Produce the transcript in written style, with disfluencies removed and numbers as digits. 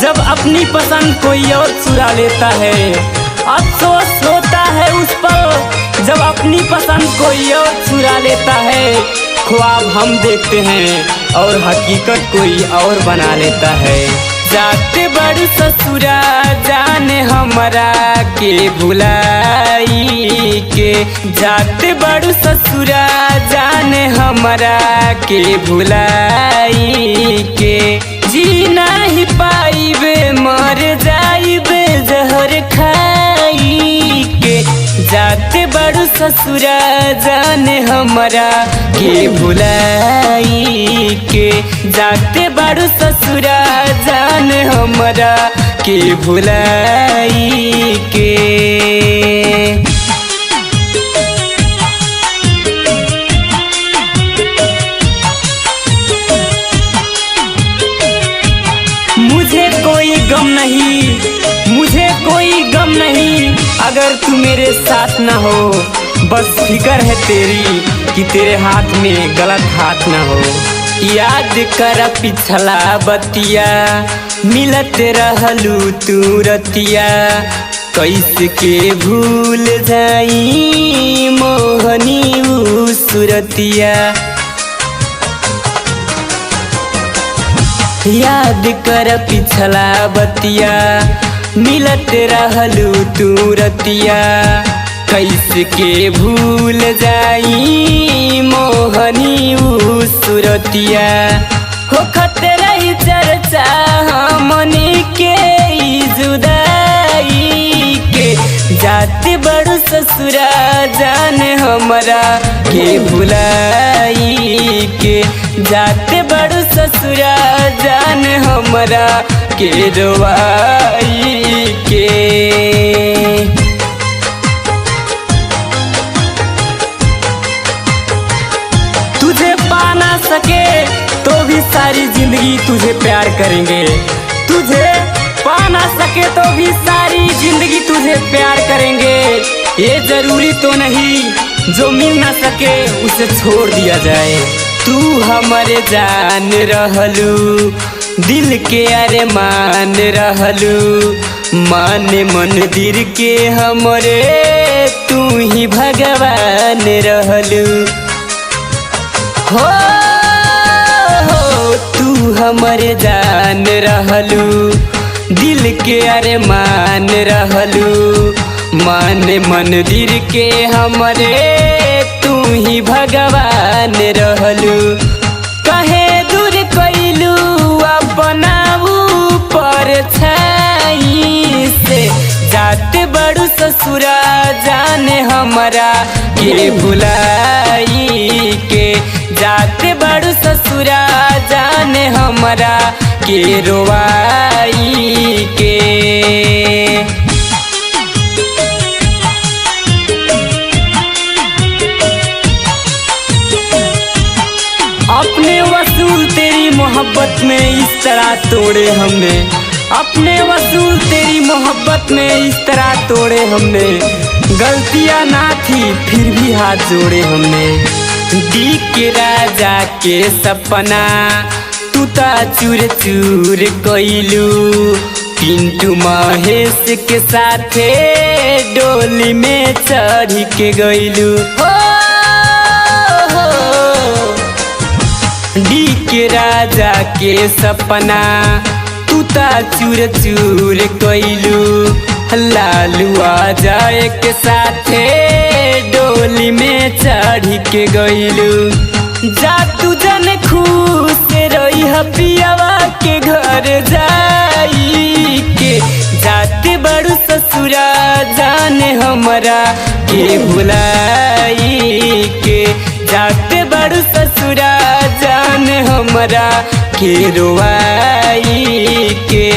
जब अपनी पसंद कोई और चुरा लेता है। अफसोस होता है उस पर जब अपनी पसंद कोई और चुरा लेता है। ख्वाब हम देखते हैं और हकीकत कोई और बना लेता है। जाते बड़ ससुरा जाने हमरा के भुलाई के, जाते बड़ ससुरा जाने हमरा के भुलाई के। जी नहीं पाइबे मर जाइबे जहर खाई के। जाते बड़ ससुरा जाने हमरा के भुलाई के, जाते बड़ ससुरा जाने हमरा के भुलाई के। मुझे कोई गम नहीं, मुझे कोई गम नहीं अगर तू मेरे साथ ना हो। बस फिक्र है तेरी कि तेरे हाथ में गलत हाथ ना हो। याद कर पिछला बतिया मिलत रहलू तू रतिया, कैसे के भूल जाई मोहनी ऊ सुरतिया। याद कर पिछला बतिया मिलत रहलू तू रतिया, कैसे के भूल जाई मोहनी ऊ सुरतिया। होखत रही चर्चा हमनी के जुदाई के। जाते बड़ ससुरा जाने हमरा के भुलाई के, जाते बड़ ससुरा जाने हमरा के रोवाई के। तुझे पा ना सके तो भी सारी जिंदगी तुझे प्यार करेंगे। तुझे पा ना सके तो भी सारी जिंदगी तुझे प्यार करेंगे। ये जरूरी तो नहीं जो मिल ना सके उसे छोड़ दिया जाए। तू हमारे जान रहलू, दिल के अरमान रहलू, माने मंदिर के हमरे तू ही भगवान रहलू। हो तू हमारे जान रहलू, दिल के अरमान रहलू, माने मंदिर के हमरे तू ही भगवान रहलू। कहे दूर कैलू अपना ऊपर छाई से। जाते बड़ ससुरा जाने हमरा के भुलाई के, जाते बड़ ससुरा जाने हमरा के रोवाई के। अपने वसूल तेरी मोहब्बत में इस तरह तोड़े हमने, अपने वसूल तेरी मोहब्बत में इस तरह तोड़े हमने। गलतियां ना थी फिर भी हाथ जोड़े हमने। दी के राजा के सपना तू ता चूर चूर कैलू, पिंटू महेश के साथे डोली में चढ़ के गइलू। डी के राजा के सपना तू ता चूर चूर कैलू, लालू आजाए के साथे डोली में चढ़ के गइलू। जा तू जन खुश रही पियावा के घर जाई के। जाते बड़ ससुरा जाने हमरा के भुलाई के, जाते बड़ ससुरा जाने हमरा के रोवाई के।